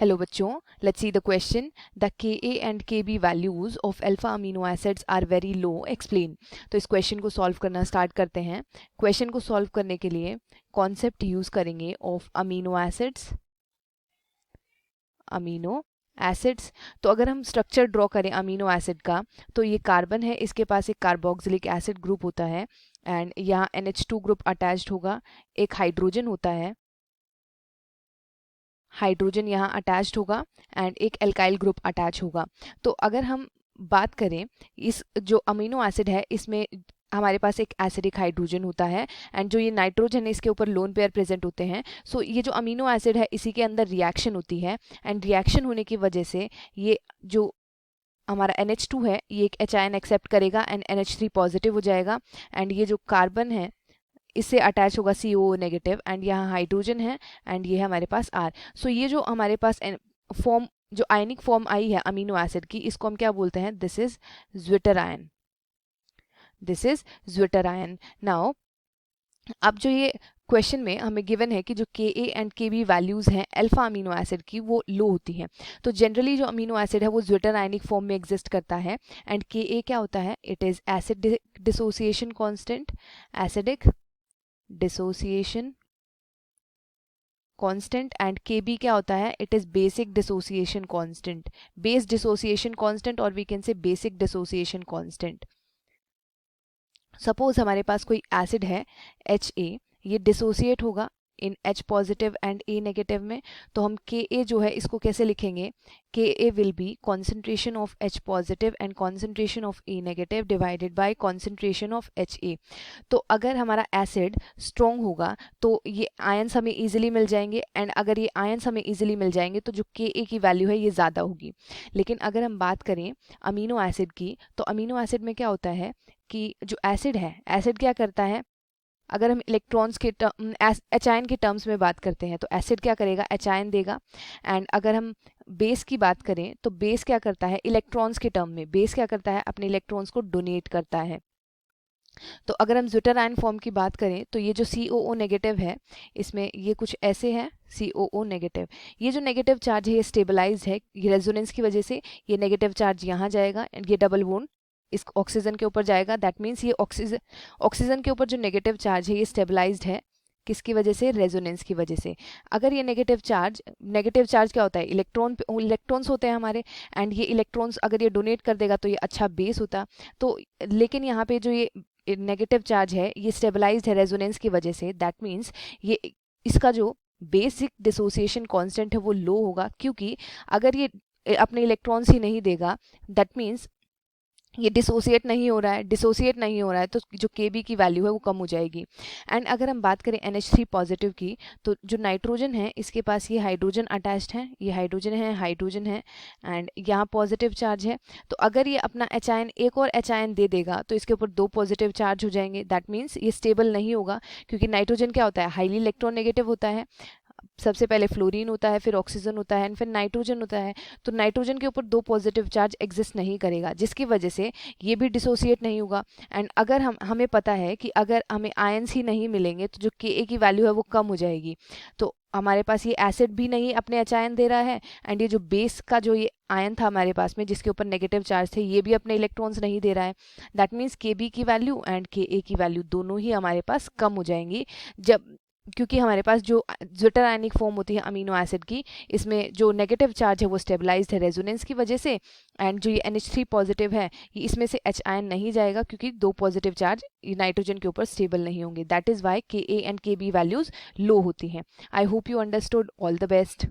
Hello बच्चों, let's see the question. The Ka and Kb values of alpha amino acids are very low. Explain. तो इस question को solve करना start करते हैं. क्वेश्चन को सॉल्व करने के लिए कॉन्सेप्ट यूज करेंगे ऑफ अमीनो एसिड्स. तो अगर हम स्ट्रक्चर ड्रॉ करें अमीनो एसिड का, तो ये कार्बन है, इसके पास एक कार्बोक्सिलिक एसिड ग्रुप होता है एंड यहाँ NH2 ग्रुप अटैच्ड होगा. एक हाइड्रोजन होता है, हाइड्रोजन यहाँ अटैच्ड होगा एंड एक एल्काइल ग्रुप अटैच होगा. तो अगर हम बात करें इस जो अमीनो एसिड है, इसमें हमारे पास एक एसिडिक हाइड्रोजन होता है एंड जो ये नाइट्रोजन है इसके ऊपर लोन पेयर प्रेजेंट होते हैं. सो ये जो अमीनो एसिड है इसी के अंदर रिएक्शन होती है एंड रिएक्शन होने की वजह से ये जो हमारा NH2 है ये एक H आयन एक्सेप्ट करेगा एंड NH3 पॉजिटिव हो जाएगा एंड ये जो कार्बन है इससे अटैच होगा CO नेगेटिव एंड यहाँ हाइड्रोजन है एंड ये है हमारे पास R. सो ये जो हमारे पास फॉर्म जो आयनिक फॉर्म आई है अमीनो एसिड की, इसको हम क्या बोलते हैं? This is zwitter ion. This is zwitter ion. Now अब जो ये क्वेश्चन में हमें गिवन है कि जो Ka एंड Kb वैल्यूज हैं अल्फा अमीनो एसिड की वो लो होती हैं. तो जनरली जो अमीनो एसिड है वो ज्विटर आयनिक फॉर्म में एग्जिस्ट करता है एंड Ka क्या होता है? It is acid dissociation constant, acidic dissociation constant and Kb क्या होता है? It is basic dissociation constant, base dissociation constant और we can say basic dissociation constant. Suppose हमारे पास कोई एसिड है Ha, ये डिसोसिएट होगा in H positive and A negative में. तो हम Ka जो है इसको कैसे लिखेंगे? Ka will be concentration of H positive and concentration of A negative divided by concentration of Ha. तो अगर हमारा एसिड स्ट्रॉन्ग होगा तो ये आयंस हमें इजीली मिल जाएंगे एंड अगर ये आयंस हमें इजीली मिल जाएंगे तो जो Ka की वैल्यू है ये ज़्यादा होगी. लेकिन अगर हम बात करें अमीनो एसिड की, तो अमीनो एसिड में क्या होता है कि जो एसिड है, एसिड क्या करता है? अगर हम इलेक्ट्रॉन्स के H आयन के टर्म्स में बात करते हैं तो एसिड क्या करेगा? H आयन देगा. एंड अगर हम बेस की बात करें तो बेस क्या करता है? इलेक्ट्रॉन्स के टर्म में बेस क्या करता है? अपने इलेक्ट्रॉन्स को डोनेट करता है. तो अगर हम ज्विटर आयन फॉर्म की बात करें तो ये जो COO नेगेटिव है इसमें ये कुछ ऐसे है COO नेगेटिव. ये जो नेगेटिव चार्ज है ये स्टेबलाइज है, ये रेजोनेंस की वजह से ये नेगेटिव चार्ज यहाँ जाएगा एंड ये डबल बॉन्ड इस ऑक्सीजन के ऊपर जाएगा. दैट मीन्स ये ऑक्सीजन के ऊपर जो नेगेटिव चार्ज है ये स्टेबलाइज्ड है. किसकी वजह से? रेजोनेंस की वजह से. अगर ये नेगेटिव चार्ज क्या होता है? इलेक्ट्रॉन्स होते हैं हमारे एंड ये इलेक्ट्रॉन्स अगर ये डोनेट कर देगा तो ये अच्छा बेस होता. तो लेकिन यहाँ पे जो ये नेगेटिव चार्ज है ये स्टेबलाइज्ड है रेजोनेंस की वजह से. दैट मीन्स ये इसका जो बेसिक डिसोसिएशन कांस्टेंट है वो लो होगा, क्योंकि अगर ये अपने इलेक्ट्रॉन्स ही नहीं देगा दैट मीन्स ये डिसोसिएट नहीं हो रहा है तो जो Kb की वैल्यू है वो कम हो जाएगी. एंड अगर हम बात करें NH3 पॉजिटिव की, तो जो नाइट्रोजन है इसके पास ये हाइड्रोजन अटैच्ड है, ये हाइड्रोजन है एंड यहाँ पॉजिटिव चार्ज है. तो अगर ये अपना H आयन एक और H आयन दे देगा तो इसके ऊपर दो पॉजिटिव चार्ज हो जाएंगे. दैट मीन्स ये स्टेबल नहीं होगा, क्योंकि नाइट्रोजन क्या होता है? हाईली इलेक्ट्रोनेगेटिव होता है. सबसे पहले फ्लोरीन होता है, फिर ऑक्सीजन होता है एंड फिर नाइट्रोजन होता है. तो नाइट्रोजन के ऊपर दो पॉजिटिव चार्ज एग्जिस्ट नहीं करेगा, जिसकी वजह से ये भी डिसोसिएट नहीं होगा. एंड अगर हमें पता है कि अगर हमें आयंस ही नहीं मिलेंगे तो जो Ka की वैल्यू है वो कम हो जाएगी. तो हमारे पास ये एसिड भी नहीं अपने H आयन दे रहा है एंड ये जो बेस का जो ये आयन था हमारे पास में जिसके ऊपर नेगेटिव चार्ज थे ये भी अपने इलेक्ट्रॉन्स नहीं दे रहा है. दैट मीन्स Kb की वैल्यू एंड Ka की वैल्यू दोनों ही हमारे पास कम हो जाएंगी, क्योंकि हमारे पास जो ज्विटर आयनिक फॉर्म होती है अमीनो एसिड की, इसमें जो नेगेटिव चार्ज है वो स्टेबलाइज्ड है रेजोनेंस की वजह से. एंड जो ये NH3 पॉजिटिव है ये इसमें से H आयन नहीं जाएगा, क्योंकि दो पॉजिटिव चार्ज नाइट्रोजन के ऊपर स्टेबल नहीं होंगे. That is why Ka and Kb values low होती हैं. I hope you understood. All the best.